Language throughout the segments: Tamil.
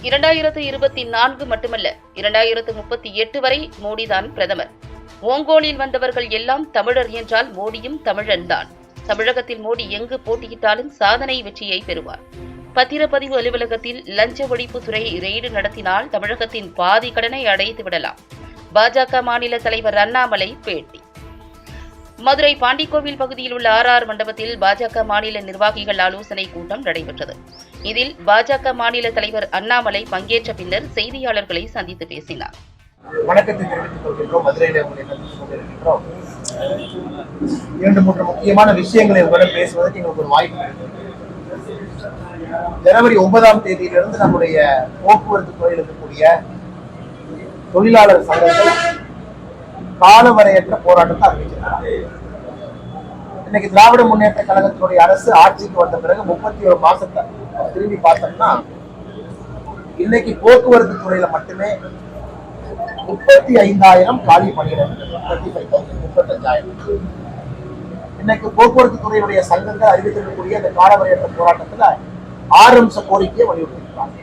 2024 மட்டுமல்ல, 2038 வரை மோடிதான் பிரதமர். ஓங்கோலில் வந்தவர்கள் எல்லாம் தமிழர் என்றால் மோடியும் தமிழன்தான். தமிழகத்தில் மோடி எங்கு போட்டியிட்டாலும் சாதனை வெற்றியை பெறுவார். பத்திரப்பதிவு அலுவலகத்தில் லஞ்ச ஒழிப்புத்துறை ரெய்டு நடத்தினால் தமிழகத்தின் பாதி கடனை அடைத்து விடலாம். பாஜக மாநில தலைவர் அண்ணாமலை பேட்டி. மதுரை பாண்டிக்கோவில் பகுதியில் உள்ள RR மண்டபத்தில் பாஜக மாநில நிர்வாகிகள் ஆலோசனை கூட்டம் நடைபெற்றது. இதில் பாஜக மாநில தலைவர் அண்ணாமலை பங்கேற்ற பின்னர் செய்தியாளர்களை சந்தித்து பேசினார். வணக்கத்தை தெரிவித்துக் கொள்கின்றோம். மதுரையில உங்களை சந்தித்துக் கொண்டிருக்கின்றோம். 2-3 முக்கியமான விஷயங்களை உங்களிடம் பேசுவதற்கு எங்களுக்கு ஒரு வாய்ப்பு இருக்கு. ஜனவரி 9ஆம் தேதியிலிருந்து நம்முடைய போக்குவரத்து துறையில் இருக்கக்கூடிய தொழிலாளர் சங்கங்கள் காலவரையற்ற போராட்டத்தை அறிவிச்சிருக்காங்க. இன்னைக்கு திராவிட முன்னேற்ற கழகத்தினுடைய அரசு ஆட்சிக்கு வந்த பிறகு 31 மாசத்தை திரும்பி பார்த்தோம்னா இன்னைக்கு போக்குவரத்து துறையில மட்டுமே 35,000 காலி பணியிடங்கள், 35,000. இன்னைக்கு போக்குவரத்து துறையுடைய சங்கங்கள் அறிவித்திருக்கக்கூடிய அந்த காலவரையற்ற போராட்டத்துல 6 அம்ச கோரிக்கையை வலியுறுத்திருக்காங்க.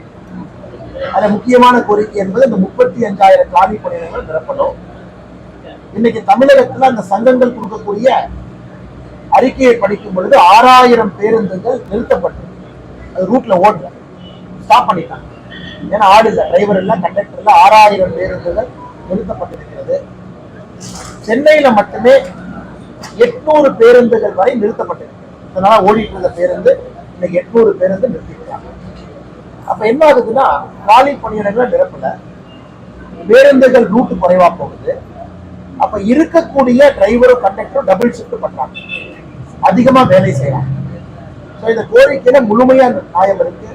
அதுல முக்கியமான கோரிக்கை என்பது இந்த 35,000 காலி பணியிடங்கள் நிரப்பணும். இன்னைக்கு தமிழகத்துல அந்த சங்கங்கள் கொடுக்கக்கூடிய அறிக்கையை படிக்கும் பொழுது 6,000 பேருந்துகள் நிறுத்தப்பட்டு அது ரூட்ல ஓடல, ஸ்டாப் பண்ணிட்டாங்க. ஏன்னா ஆள் இல்ல, டிரைவர் இல்ல, கண்டக்டர் இல்ல. 6,000 பேருந்துகள் நிறுத்தப்பட்டிருக்கிறது. சென்னையில மட்டுமே 800 பேருந்துகள் வரை நிறுத்தப்பட்டிருக்கு. இதனால ஓடிட்டு இருந்த பேருந்து இன்னைக்கு 800 பேருந்து நிறுத்திக்கிறாங்க. அப்ப என்ன ஆகுதுன்னா காலி பணியிடங்கள் நிரப்பல, பேருந்துகள் ரூட் குறைவா போகுது. அப்ப இருக்கக்கூடிய டிரைவரும் கண்டக்டரும் டபுள் ஷிஃப்ட் பண்றாங்க, அதிகமா வேலை செய்யறாங்க. இந்த கோரிக்கையில முழுமையா நியாயம் இருக்கு.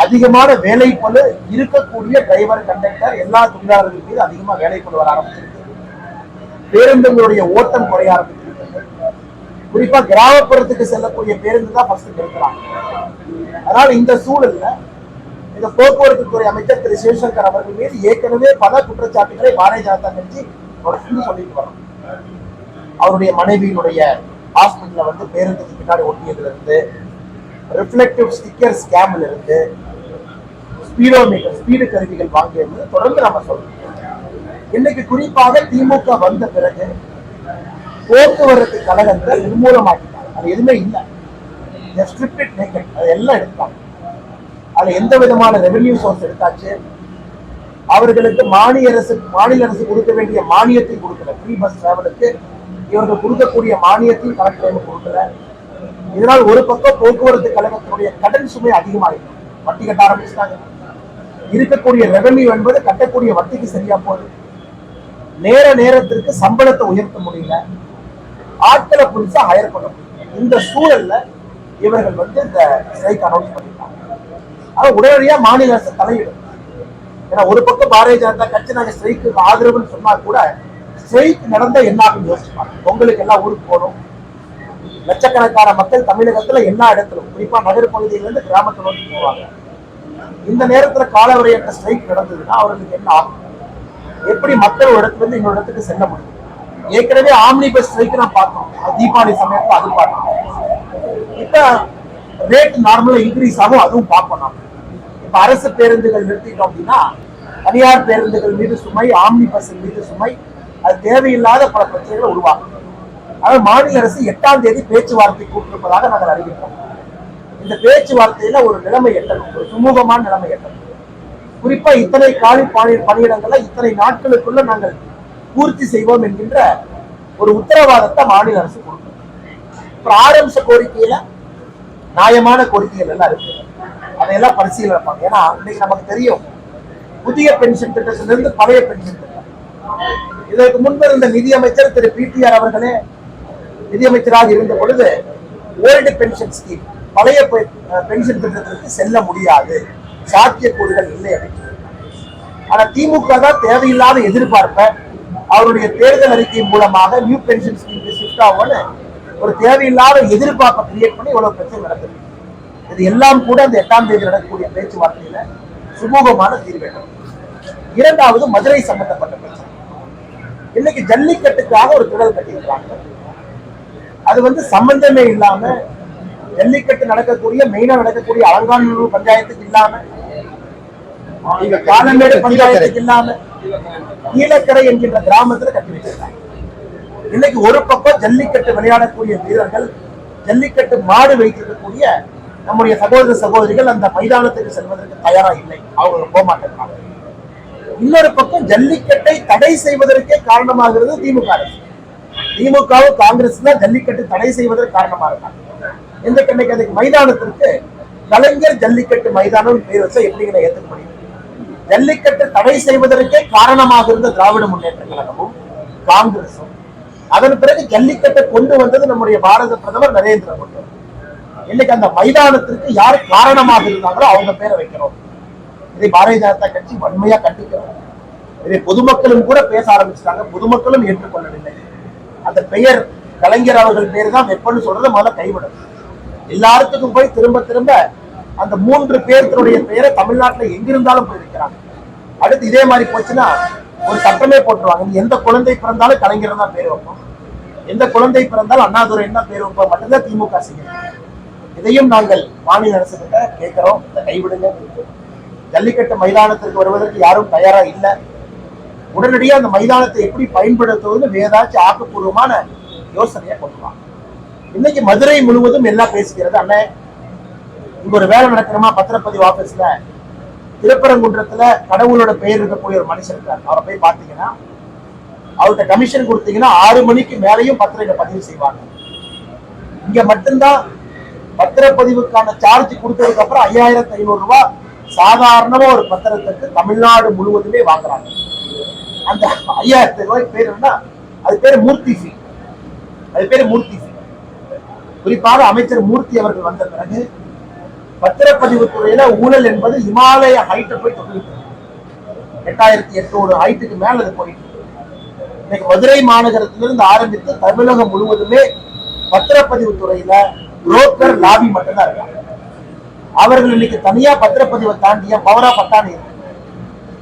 அதிகமான வேலைப்பளு இருக்கக்கூடிய டிரைவர் கண்டக்டர் எல்லா தொழிலாளர்கள் மீது அதிகமா வேலைப்பளு வர ஆரம்பிச்சிருக்கு. பேருந்துகளுடைய ஓட்டம் குறைய ஆரம்பிச்சிருக்கு. குறிப்பா கிராமப்புறத்துக்கு செல்லக்கூடிய பேருந்து தான் ஃபர்ஸ்ட் நிறுத்துறாங்க. அதனால இந்த சூழல்ல இந்த போக்குவரத்து துறை அமைச்சர் திரு சிவசங்கர் அவர்கள் மீது ஏற்கனவே பல குற்றச்சாட்டுகளை பாரதிய ஜனதா கட்சி சொல்லிட்டு வரோம். அவருடைய மனைவியினுடைய ஹாஸ்பிட்டல்ல வந்து பேருந்துக்கு பின்னாடி ஒட்டியதுல இருந்து, ரிஃப்ளெக்டிவ் ஸ்டிக்கர் ஸ்கேம்ல இருந்து, ஸ்பீடோமீட்டர் ஸ்பீடு கருவிகள் வாங்கியது தொடர்ந்து நம்ம சொல்றோம். இன்னைக்கு குறிப்பாக திமுக வந்த பிறகு போக்குவரத்து கழகத்தை நிர்மூலமாக்கிட்டாங்க. அது எதுவுமே இல்லை, அது எல்லாம் எடுத்தாங்க. அதுல எந்த விதமான ரெவென்யூ சோர்ஸ் எடுத்தாச்சு. அவர்களுக்கு மாநில அரசு கொடுக்க வேண்டிய மானியத்தை கொடுக்கல. ஃப்ரீ பஸ் டிராவலுக்கு இவர்கள் கொடுக்கக்கூடிய மானியத்தையும் கரெக்ட் டைம் கொடுக்கல. இதனால் ஒரு பக்கம் போக்குவரத்து கழகத்தினுடைய கடன் சுமை அதிகமாகிடும். வட்டி கட்ட ஆரம்பிச்சிட்டாங்க. இருக்கக்கூடிய ரெவென்யூ என்பது கட்டக்கூடிய வட்டிக்கு சரியா போகுது. நேரத்திற்கு சம்பளத்தை உயர்த்த முடியல, ஆட்களை புதுசா ஹையர் பண்ண முடியல. இந்த சூழல்ல இவர்கள் வந்து இந்த ஸ்ட்ரைக் அனௌன்ஸ் பண்ணிட்டாங்க. ஆனா உடனடியா மாநில அரசு தலையிடும். ஏன்னா ஒரு பக்கம் பாரதிய ஜனதா கட்சி நாங்க ஸ்ட்ரைக்கு ஆதரவுன்னு சொன்னா கூட ஸ்ட்ரைக் நடந்த என்ன ஆகும் யோசிப்பாங்க. பொங்கலுக்கு எல்லாம் ஊருக்கு போகணும். லட்சக்கணக்கான மக்கள் தமிழகத்துல எல்லா இடத்திலும் குறிப்பா நகர் பகுதியிலிருந்து கிராமத்தை நோக்கி போவாங்க. இந்த நேரத்துல காலவரையற்ற ஸ்ட்ரைக் நடந்ததுன்னா அவர்களுக்கு என்ன ஆகும்? எப்படி மக்கள் ஒரு இடத்துல இருந்து இன்னொரு இடத்துக்கு செல்ல முடியும்? ஏற்கனவே ஆம்னி பஸ் ஸ்ட்ரைக் நான் பார்த்தோம், தீபாவளி சமயத்துல அது பார்த்தோம். இப்ப ரேட் நார்மலா இன்க்ரீஸ் ஆகும், அதுவும் பார்ப்போம். இப்ப அரசு பேருந்துகள் நிறுத்திட்டோம் அப்படின்னா தனியார் பேருந்துகள் மீது சுமை, ஆம்னி பஸ் மீது சுமை, அது தேவையில்லாத பல பிரச்சனைகளை உருவாக்கும். அதாவது மாநில அரசு 8ஆம் தேதி பேச்சுவார்த்தை கூட்டிருப்பதாக நாங்கள் அறிவிக்கிறோம். இந்த பேச்சுவார்த்தையில ஒரு நிலைமை எட்டணும், ஒரு சுமூகமான நிலைமை எட்டணும். குறிப்பா இத்தனை காலி பணியிடங்களை இத்தனை நாட்களுக்குள்ள நாங்கள் பூர்த்தி செய்வோம் என்கின்ற ஒரு உத்தரவாதத்தை மாநில அரசு கொடுக்கணும். அப்புறம் 6 அம்ச கோரிக்கையில நியாயமான கோரிக்கைகள் எல்லாம் இருக்கு, அதையெல்லாம் பரிசீலிப்பாங்க. ஏன்னா இன்னைக்கு நமக்கு தெரியும், புதிய பென்ஷன் திட்டத்திலிருந்து பழைய பென்ஷன் திட்டம். இதற்கு முன்பு இருந்த நிதியமைச்சர் திரு PTR அவர்களே நிதியமைச்சராக இருந்த பொழுது ஓல்டு பென்ஷன் ஸ்கீம், பழைய பென்ஷன் திட்டத்திற்கு செல்ல முடியாது, சாத்தியக்கூறுகள் இல்லை அப்படின்னு. ஆனா திமுக தான் தேவையில்லாத எதிர்பார்ப்ப அவருடைய தேர்தல் அறிக்கை மூலமாக நியூ பென்ஷன் ஸ்கீம் ஷிஃப்ட் ஆகும்னு ஒரு தேவையில்லாத எதிர்பார்ப்பை கிரியேட் பண்ணி இவ்வளவு பிரச்சனை நடக்குது. இது எல்லாம் கூட அந்த 8ஆம் தேதி நடக்கக்கூடிய பேச்சுவார்த்தையில சுமூகமான தீர்வு. இரண்டாவது மதுரை சம்பந்தப்பட்ட பிரச்சனை. இன்னைக்கு ஜல்லிக்கட்டுக்காக ஒரு திடல் கட்டியிருக்காங்க. அது வந்து சம்பந்தமே இல்லாம ஜல்லிக்கட்டு நடக்கக்கூடிய மெயினா நடக்கக்கூடிய அலங்காநல்லூர் பஞ்சாயத்துக்கு இல்லாம நீங்க காலமேடு பஞ்சாயத்துக்கு இல்லாம கீழக்கரை என்கின்ற கிராமத்துல கட்டி வச்சிருக்காங்க. இன்னைக்கு ஒரு பக்கம் ஜல்லிக்கட்டு விளையாடக்கூடிய வீரர்கள், ஜல்லிக்கட்டு மாடு வைத்திருக்கக்கூடிய நம்முடைய சகோதர சகோதரிகள் அந்த மைதானத்துக்கு செல்வதற்கு தயாரா இல்லை, அவங்க போக மாட்டேங்கிறாங்க. இன்னொரு பக்கம் ஜல்லிக்கட்டை தடை செய்வதற்கே காரணமாகிறது திமுக அரசு. திமுகவும் காங்கிரஸ் தான் ஜல்லிக்கட்டு தடை செய்வதற்கு காரணமா இருக்காங்க. இன்னைக்கு அதுக்கு மைதானத்திற்கு கலைஞர் ஜல்லிக்கட்டு மைதானம் பேர் வச்சா எப்படிங்கிற ஏற்றுக்க முடியும்? ஜல்லிக்கட்டு தடை செய்வதற்கே காரணமாக இருந்த திராவிட முன்னேற்ற கழகமும் காங்கிரசும், அதன் பிறகு ஜல்லிக்கட்டை கொண்டு வந்தது நம்முடைய பாரத பிரதமர் நரேந்திர மோடி. இன்னைக்கு அந்த மைதானத்திற்கு யார் காரணமாக இருந்தாங்களோ அவங்க பேரை வைக்கிறோம். இதை பாரதிய ஜனதா கட்சி வன்மையா கண்டிக்கிறோம். இதை பொதுமக்களும் கூட பேச ஆரம்பிச்சிட்டாங்க, பொதுமக்களும் ஏற்றுக்கொள்ளவில்லை. அந்த பெயர் கலைஞர் அவர்கள் பேர் தான் வெப்பன்னு சொல்றதை முதல்ல கைவிடும். எல்லாத்துக்கும் போய் திரும்ப திரும்ப அந்த 3 பேர்களுடைய பெயரை தமிழ்நாட்டில் எங்கிருந்தாலும் போய் வைக்கிறாங்க. அடுத்து இதே மாதிரி போச்சுன்னா ஒரு சட்டமே போட்டுருவாங்க, எந்த குழந்தை பிறந்தாலும் கலைஞர் தான் பேர் வைப்போம், எந்த குழந்தை பிறந்தாலும் அண்ணாதுரை என்ன பேர் வைப்போம் மட்டும்தான் திமுக செய்யும். இதையும் நாங்கள் மாநில அரசு கிட்ட கேட்கிறோம், இதை கைவிடுங்க. ஜல்லிக்கட்டு மைதானத்திற்கு வருவதற்கு யாரும் தயாரா இல்லை. உடனடியாக அந்த மைதானத்தை எப்படி பயன்படுத்துவது ஏதாச்சும் ஆக்கப்பூர்வமான யோசனையை கொண்டு வாங்க. இன்னைக்கு மதுரை முழுவதும் எல்லாம் பேசுகிறது, அண்ணே இங்க ஒரு வேலை நடக்கணுமா பத்திரப்பதிவு ஆபீஸ்ல, திருப்பரங்குன்றத்துல கடவுளோட பெயர் இருக்கக்கூடிய ஒரு மனுஷன் இருக்காரு, அவரை போய் பார்த்தீங்கன்னா அவர்கிட்ட கமிஷன் கொடுத்தீங்கன்னா 6 மணிக்கு மேலையும் பத்திரிகை பதிவு செய்வாங்க. இங்க மட்டும்தான் பத்திரப்பதிவுக்கான சார்ஜ் கொடுத்ததுக்கு அப்புறம் 5500 ரூபாய் சாதாரணமா ஒரு பத்திரத்துக்கு தமிழ்நாடு முழுவதுமே வாங்குறாங்க. அந்த 5000 ரூபாய்க்கு பேர் என்ன? அது பேரு மூர்த்தி ஃபீ. அது பேரு மூர்த்தி ஃபீ. குறிப்பாக அமைச்சர் மூர்த்தி அவர்கள் வந்த பிறகு பத்திரப்பதிவு துறையில ஊழல் என்பது இமாலய ஹைட்டை போய் தொட்டிருக்கு. 8800 ஹைட்டுக்கு மேல அது போயிட்டு. இன்னைக்கு மதுரை மாநகரத்திலிருந்து ஆரம்பித்து தமிழகம் முழுவதுமே பத்திரப்பதிவு துறையில புரோக்கர் லாபி மட்டும்தான் இருக்காங்க. அவர்கள் இன்னைக்கு தனியா பத்திரப்பதிவை தாண்டிய பவரா பட்டாணி இருக்கு.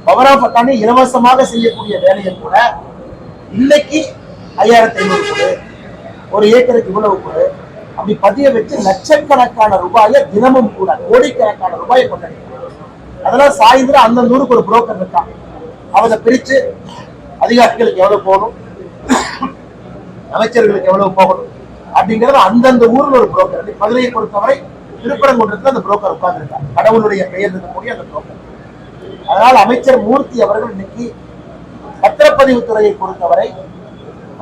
பவரா பட்டாணி இலவசமாக செய்யக்கூடிய வேலையை கூட இன்னைக்கு 5500 கொடு, ஒரு ஏக்கருக்கு இவ்வளவு கொடு, அப்படி பதிய வச்சு லட்சக்கணக்கான ரூபாயை தினமும் கூட கோடிக்கணக்கான ரூபாயை கொண்டாடிக்கிறாங்க. அதெல்லாம் சாயந்தரம் அந்த ஊருக்கு ஒரு புரோக்கர் இருக்கான், அவரை பிரிச்சு அதிகாரிகளுக்கு எவ்வளவு போகணும், அமைச்சர்களுக்கு எவ்வளவு போகணும் அப்படிங்கிறது அந்தந்த ஊர்ல ஒரு புரோக்கர். மதுரையை பொறுத்தவரை திருப்பரங்குன்றத்துல அந்த புரோக்கர் உட்கார்ந்து இருக்காங்க, கடவுளுடைய பெயர் இருக்கக்கூடிய அந்த புரோக்கர். அதனால் அமைச்சர் மூர்த்தி அவர்கள் இன்னைக்கு பத்திரப்பதிவு துறையை பொறுத்தவரை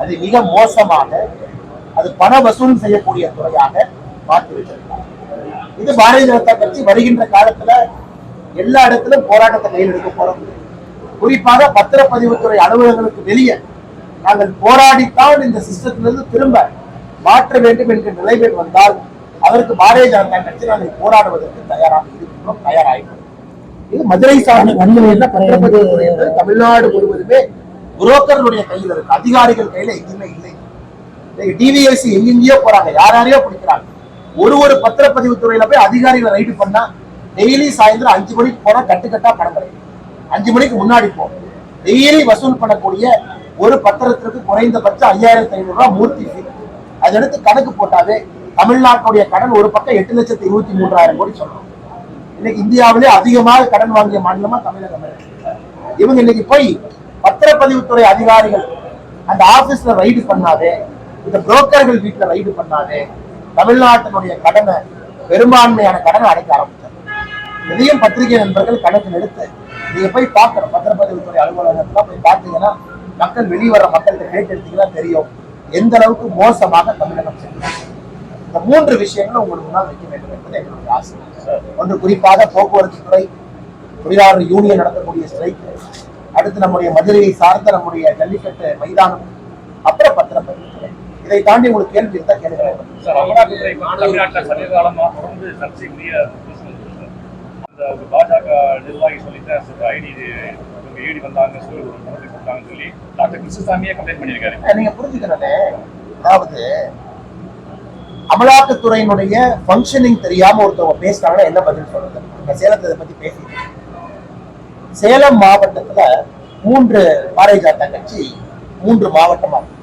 அது மிக மோசமாக, அது பண வசூல் செய்யக்கூடிய துறையாக மாற்றி வச்சிருக்காங்க. இது பாரதிய ஜனதா கட்சி வருகின்ற காலத்துல எல்லா இடத்திலும் போராட்டத்தை கையில் எடுக்க போறோம். குறிப்பாக பத்திரப்பதிவுத்துறை அலுவலகங்களுக்கு வெளியே நாங்கள் போராடித்தான் இந்த சிஸ்டத்திலிருந்து திரும்ப மாற்ற வேண்டும் என்கிற நிலைமையில் வந்தால் அதற்கு பாரதிய ஜனதா கட்சி நாங்கள் போராடுவதற்கு தயாராக இருக்கிறோம், தயாராகிறோம். இது மதுரை சார்ந்த பத்திரப்பதிவுத்துறை என்பது தமிழ்நாடு முழுவதுமே புரோக்கர்களுடைய கையில் இருக்கு, அதிகாரிகள் கையில எங்கேயுமே இல்லை. டிவிஎஸ்சி எங்கெங்கயோ போறாங்க, யாரையோ பிடிக்கிறாங்க. ஒரு பத்திரப்பதிவு துறையில போய் அதிகாரிகளை ரைடு பண்ணா டெய்லி சாயந்தரம் 5 மணிக்கு போனா கட்டுக்கட்டா பணம் கிடைக்கும். 5 மணிக்கு முன்னாடி போ, டெய்லி வசூல் பண்ணக்கூடிய ஒரு பத்திரத்திற்கு குறைந்தபட்சம் 5500 ரூபாய் மூர்த்தி ஃபீ. அதெடுத்து கணக்கு போட்டாவே தமிழ்நாட்டுடைய கடன் ஒரு பக்கம் 8,23,000 கோடி சொல்றோம். இன்னைக்கு இந்தியாவிலே அதிகமாக கடன் வாங்கிய மாநிலமா தமிழகம். இவங்க இன்னைக்கு போய் பத்திரப்பதிவுத்துறை அதிகாரிகள் அந்த ஆபீஸ்ல ரைடு பண்ணாதே, இந்த புரோக்கர்கள் வீட்டுல ரைடு பண்ணாதே தமிழ்நாட்டினுடைய கடனை, பெரும்பான்மையான கடனை அடைக்க ஆரம்பிச்சாங்க. இதையும் பத்திரிகை நண்பர்கள் கணக்கில் எடுத்து நீங்க போய் பார்க்கணும். பத்திரப்பதிவுத்துறை அலுவலகத்துல போய் பார்த்தீங்கன்னா மக்கள் வெளிவர மக்கள்கிட்ட கேட்டு எடுத்தீங்கன்னா தெரியும் எந்த அளவுக்கு மோசமாக தமிழகம் செல்லும். இந்த 3 விஷயங்களும் உங்களுக்கு முன்னால் வைக்க வேண்டும் என்பது எங்களுடைய ஆசை. ஒன்று, குறிப்பாக போக்குவரத்து துறை, தொழிலாளர் யூனியன் நடத்தக்கூடிய ஸ்ட்ரைக், அடுத்து நம்முடைய மதுரையை சார்ந்த நம்முடைய ஜல்லிக்கட்டு மைதானம், அப்புறம் பத்திரப்பதிவு துறை. இதை தாண்டி உங்களுக்கு கேள்வி இருந்தா கேளுங்க. பாஜக நிர்வாகி சொல்லிட்டு ஐடி வந்தாங்க சொல்லி டாக்டர் கிருஷ்ணசாமியே கம்ப்ளைண்ட் பண்ணியிருக்காரு. நீங்க புரிஞ்சுக்கிறதே, அதாவது அமலாக்கத்துறையினுடைய பங்கனிங் தெரியாம ஒருத்தவங்க பேசுறாங்கன்னா என்ன பதில் சொல்றது? சேலத்தை பத்தி பேசிட்டு, சேலம் மாவட்டத்துல 3 பாரதிய ஜனதா கட்சி 3 மாவட்டமா இருக்கு.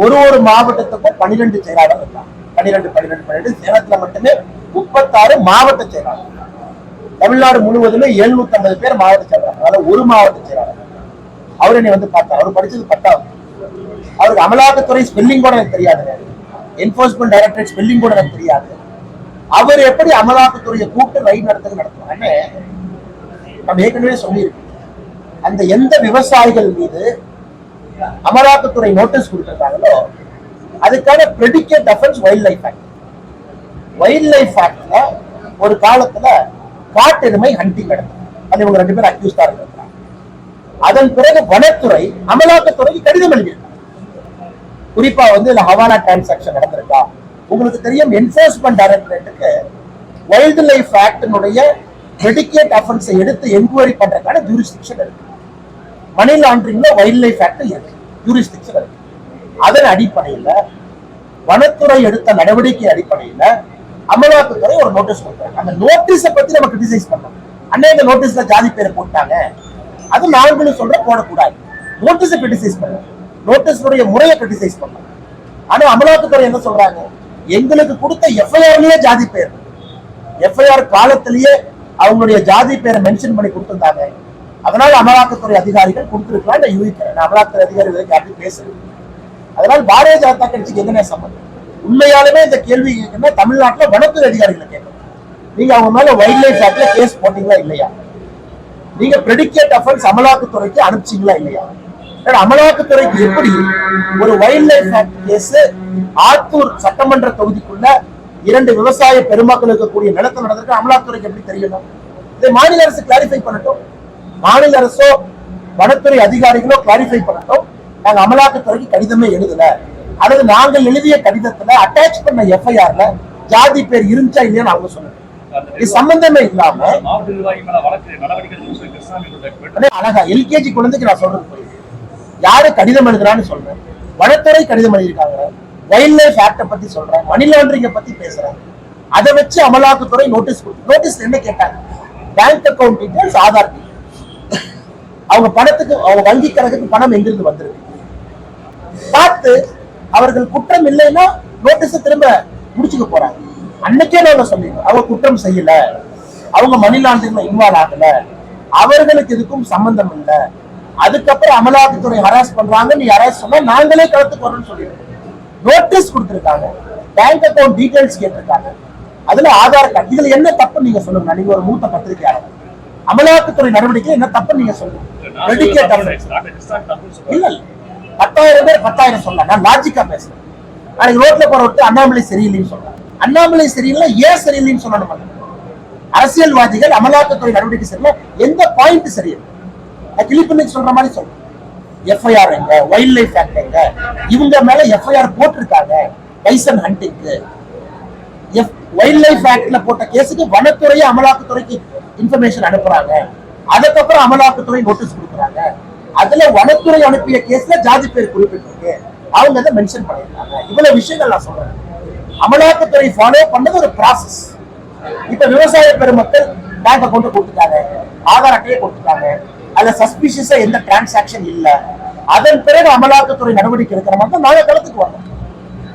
ஒரு மாவட்டத்துக்கும் 12 செயலாளர் இருக்காங்க. 12 சேலத்துல மட்டுமே 36 மாவட்ட செயலாளர். தமிழ்நாடு முழுவதுமே 750 பேர் மாவட்ட செயலாளர், அதாவது ஒரு மாவட்ட செயலாளர். அவர் என்னை வந்து பார்த்தார். அவர் படிச்சது 10வது. அவருக்கு அமலாக்கத்துறை ஸ்பெல்லிங் கூட எனக்கு தெரியாது, என்போர்ஸ்மெண்ட் டைரக்டரேட் ஸ்பெல்லிங் கூட எனக்கு தெரியாது. அவர் எப்படி அமலாக்கத்துறையை கூப்பிட்டு ரைட் நடத்துவாங்க? நம்ம ஏற்கனவே சொல்லியிருக்கு, அந்த எந்த விவசாயிகள் மீது அமலாக்கத்துறை நோட்டீஸ் கொடுத்திருக்காங்களோ அதுக்கான predicate offence wild life act. Wild life ஆக்ட்ல ஒரு காலத்துல காட்டெருமை ஹண்டிங் நடந்தது. அது இவங்க 2 பேரும் அக்யூஸ்டா இருக்காங்க. அதன் பிறகு வனத்துறை அமலாக்கத்துறைக்கு கடிதம் எழுதியிருக்காங்க. குறிப்பா வந்து இதுல ஹவாலா டிரான்சாக்சன் நடந்திருக்கா? உங்களுக்கு தெரியும், என்போர்ஸ்மெண்ட் டைரக்டரேட்டுக்கு வைல்ட் லைஃப் ஆக்டினுடைய பிரெடிகேட் அஃபென்ஸை எடுத்து என்கொயரி பண்றதுக்கான ஜூரிஸ்டிக்ஷன் இருக்கு. மணி லாண்டரிங்ல வைல்ட் லைஃப் ஆக்ட் இருக்கு, ஜூரிஸ்டிக்ஷன் இருக்கு. அதன் அடிப்படையில வனத்துறை எடுத்த நடவடிக்கை அடிப்படையில அமலாக்கத்துறை ஒரு நோட்டீஸ் கொடுத்தாங்க. அந்த நோட்டீஸை பத்தி நம்ம கிரிட்டிசைஸ் பண்ணோம். அண்ணே இந்த நோட்டீஸ்ல ஜாதி பேரை போட்டாங்க, அது நாங்களும் சொல்ற போடக்கூடாது. நோட்டீஸை கிரிட்டிசைஸ் பண்ணோம், நோட்டீஸுடைய முறையை கிரிட்டிசைஸ் பண்ணோம். ஆனா அமலாக்கத்துறை என்ன சொல்றாங்க, எங்களுக்கு கொடுத்த எஃப்ஐஆர்லயே ஜாதி பேர், எஃப்ஐஆர் காலத்திலேயே அவங்களுடைய ஜாதி பேரை மென்ஷன் பண்ணி கொடுத்திருந்தாங்க. அதனால அமலாக்கத்துறை அதிகாரிகள் கொடுத்திருக்கலாம். நான் யூகிக்கிறேன், அமலாக்கத்துறை அதிகாரிகளுக்கு அப்படி பேசுறேன். அதனால பாரதிய ஜனதா கட்சிக்கு என்ன சம்பந்தம்? உண்மையாலுமே இந்த கேள்வி கேட்கணும்னா தமிழ்நாட்டுல வனத்துறை அதிகாரிகளை கேட்கணும். நீங்க அவங்க மேல வைல்ட் லைஃப் ஆக்ட்ல கேஸ் போட்டீங்களா இல்லையா? நீங்க பிரெடிகேட் அஃபென்ஸ் அமலாக்கத்துறைக்கு அனுப்பிச்சீங்களா இல்லையா? அமலாக்கத்துறைக்கு எப்படி ஒரு wild life act case Attur சட்டமன்ற தொகுதிக்குள்ள 2 விவசாய பெருமக்கள் இருக்கக்கூடிய நிலத்தில் நடந்திருக்கு, அமலாக்கத்துறைக்கு எப்படி தெரியணும்? இதை மாநில அரசு கிளாரிஃபை பண்ணட்டும். மாநில அரசோ வனத்துறை அதிகாரிகளோ கிளாரிஃபை பண்ணட்டும். நாங்க அமலாக்கத்துறைக்கு கடிதமே எழுதல, அல்லது நாங்கள் எழுதிய கடிதத்துல அட்டாச் பண்ண எஃப்ஐஆர்ல ஜாதி பேர் இருந்துச்சா இல்லையான்னு அவங்க சொல்லணும். இது சம்பந்தமே இல்லாம அழகா எல்கேஜி குழந்தைக்கு நான் சொல்றது யாரு கடிதம் எழுதுறான்னு சொல்றேன், வனத்துறை கடிதம் எழுதியிருக்காங்க, வைல்ட் லைஃப் ஆக்ட பத்தி சொல்றேன், மணி லாண்டரிங்க பத்தி பேசுறேன். அதை வச்சு அமலாக்கத்துறை நோட்டீஸ் கொடுத்து, நோட்டீஸ் என்ன கேட்டாங்க? Bank account details, Aadhaar details, அவங்க பணத்துக்கு அவங்க வங்கி கணக்குக்கு பணம் எங்கிருந்து வந்திருக்கு பார்த்து அவர்கள் குற்றம் இல்லைன்னா நோட்டீஸ் திரும்ப முடிச்சுக்க போறாங்க. அன்னைக்கே நாங்க சொல்லிடுவோம், அவங்க குற்றம் செய்யல, அவங்க மணி லாண்டரிங்ல இன்வால்வ் ஆகல, அவர்களுக்கு இதுக்கும் சம்பந்தம் இல்லை. அதுக்கப்புறம் அமலாக்கத்துறை ஹராஸ் பண்றாங்க, நீ ஹராஸ் சொன்னா நாங்களே களத்துக்கு வரணும்னு சொல்லிடுவோம். நோட்டீஸ் கொடுத்திருக்காங்க, பேங்க் அக்கௌண்ட் டீடைல்ஸ் கேட்டிருக்காங்க, அதுல ஆதார் கார்டு. இதுல என்ன தப்பு நீங்க சொல்லுங்க? நீங்க ஒரு மூத்த பத்திரிகையாளர், அமலாக்கத்துறை நடவடிக்கை என்ன தப்பு நீங்க சொல்லுங்க? இல்ல 10,000 பேர் 10,000 சொல்லலாம், நான் லாஜிக்கா பேசுறேன். நாளைக்கு ரோட்ல போற விட்டு அண்ணாமலை சரியில்லைன்னு சொல்றேன். அண்ணாமலை சரியில்லை ஏன் சரியில்லைன்னு சொல்லணும்? அரசியல்வாதிகள் அமலாக்கத்துறை நடவடிக்கை சரியில்லை, எந்த பாயிண்ட் சரியில்லை? கிளிப்பின்னு சொல்ற மாதிரி சொல்றேன். எஃப்ஐஆர் எங்க, வைல்ட் லைஃப் ஆக்ட் எங்க? இவங்க மேல எஃப்ஐஆர் போட்டிருக்காங்க பைசன் ஹண்டிங்க்கு. வைல்ட் லைஃப் ஆக்ட்ல போட்ட கேஸுக்கு வனத்துறையை அமலாக்கத்துறைக்கு இன்ஃபர்மேஷன் அனுப்புறாங்க. அதுக்கப்புறம் அமலாக்கத்துறை நோட்டீஸ் கொடுக்குறாங்க. அதுல வனத்துறை அனுப்பிய கேஸ்ல ஜாதி பேர் குறிப்பிட்டிருக்கு, அவங்க அதை மென்ஷன் பண்ணிருக்காங்க. இவ்வளவு விஷயங்கள் நான் சொல்றேன். அமலாக்கத்துறை ஃபாலோ பண்ணது ஒரு ப்ராசஸ். இப்ப விவசாய பெருமக்கள் பேங்க் அக்கௌண்ட் கொடுத்துட்டாங்க, ஆதார் அட்டையை கொடுத்துட்டாங்க, அதுல சஸ்பிஷியஸா எந்த டிரான்சாக்சன் இல்ல. அதன் பிறகு அமலாக்கத்துறை நடவடிக்கை எடுக்கிற மாதிரி நாங்க களத்துக்கு வரணும்.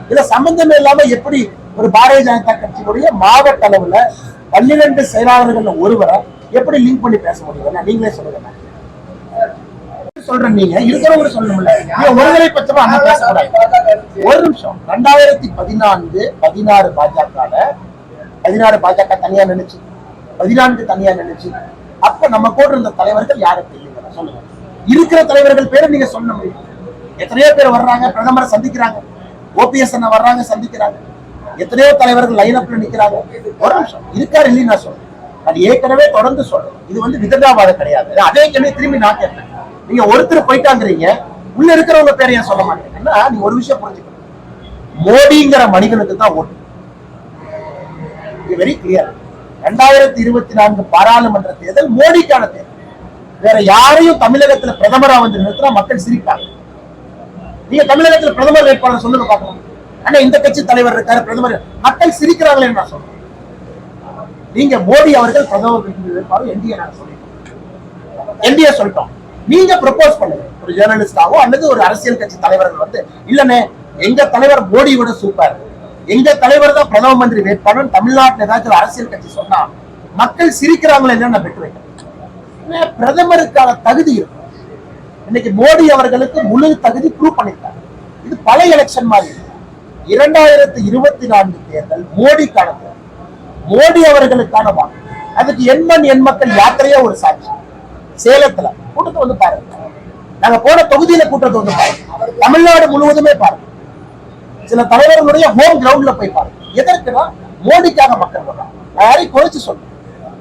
இதுல சம்பந்தமே இல்லாம எப்படி ஒரு பாரதிய ஜனதா கட்சியினுடைய மாவட்ட அளவுல 12 செயலாளர்கள் ஒருவரை எப்படி லிங்க் பண்ணி பேச முடியும்? நீங்களே சொல்லுங்க. சொல்றேன், நீங்க இருக்கிறவங்க சொல்லணும்ல, ஒருவரை பட்சமா அண்ணா பேசக்கூடாது. ஒரு நிமிஷம். 2014-16 16 பாஜக தனியா நினைச்சு, 14 தனியா நினைச்சு, அப்ப நம்ம கூட இருந்த தலைவர்கள் யாருக்கு இல்லைங்க சொல்லுங்க. இருக்கிற தலைவர்கள் பேரை நீங்க சொல்லணும். எத்தனையோ பேர் வர்றாங்க, பிரதமரை சந்திக்கிறாங்க, ஓபிஎஸ் அண்ணா வர்றாங்க சந்திக்கிறாங்க, எத்தனையோ தலைவர்கள் லைன் அப்ல நிக்கிறாங்க. ஒரு நிமிஷம், இருக்காரு இல்லைன்னு நான் சொல்றேன். அது ஏற்கனவே தொடர்ந்து சொல்றேன். இது வந்து விதண்டாவாதம் கிடையாது. அதே கேள்வி திரும்பி நான் கேட்பேன். நீங்க ஒருத்தர் போயிட்டாங்கிறீங்க, உள்ள இருக்கிறவங்க பேரை ஏன் சொல்ல மாட்டீங்கன்னா, நீங்க ஒரு விஷயம் புரிஞ்சுக்கணும், மோடிங்கிற மனிதனுக்கு தான் ஓட்டு. Very clear. 2024 பாராளுமன்ற தேர்தல் மோடிக்கான தேர்தல். வேற யாரையும் தமிழகத்துல பிரதமரா வந்து நிறுத்தினா மக்கள் சிரிப்பாங்க. நீங்க தமிழகத்துல பிரதமர் வேட்பாளர் சொல்லுங்க பார்க்கலாம். ஆனா இந்த கட்சி தலைவர் இருக்காரு பிரதமர், மக்கள் சிரிக்கிறாங்களே நான் சொல்றேன். நீங்க மோடி அவர்கள் பிரதமர் வேட்பாளர் என்டிஏ நான் சொல்லிட்டோம், என்டிஏ சொல்லிட்டோம். நீங்க ப்ரொபோஸ் பண்ணுங்க, ஒரு ஜேர்னலிஸ்டாவோ அல்லது ஒரு அரசியல் கட்சி தலைவர்கள் வந்து, இல்லனே எங்க தலைவர் மோடி விட சூப்பர், எங்க தலைவர் தான் பிரதம மந்திரி வேட்பாளர் தமிழ்நாட்டில் ஏதாச்சும் அரசியல் கட்சி சொன்னா மக்கள் சிரிக்கிறாங்களா என்னன்னு பெற்று வைக்கிறேன். பிரதமருக்கான தகுதி இருக்கு. இன்னைக்கு மோடி அவர்களுக்கு முழு தகுதி ப்ரூவ் பண்ணிருக்காங்க. இது பல எலெக்ஷன் மாதிரி 2024 தேர்தல் மோடிக்கான தேர்தல், மோடி அவர்களுக்கான வாக்கு. அதுக்கு எண் மக்கள் யாத்திரையா ஒரு சாட்சி. சேலத்துல கூட்டத்தை வந்து பாருங்க, நாங்க போன தொகுதியில கூட்டத்தை வந்து பாருங்க, தமிழ்நாடு முழுவதுமே பாருங்க, சில தலைவர்களுடைய ஹோம் கிரவுண்ட்ல போய் பாருங்க. எதற்குன்னா மோடிக்காக மக்கள் வர்றாங்க. நான் யாரையும் குறைச்சு சொல்றேன்,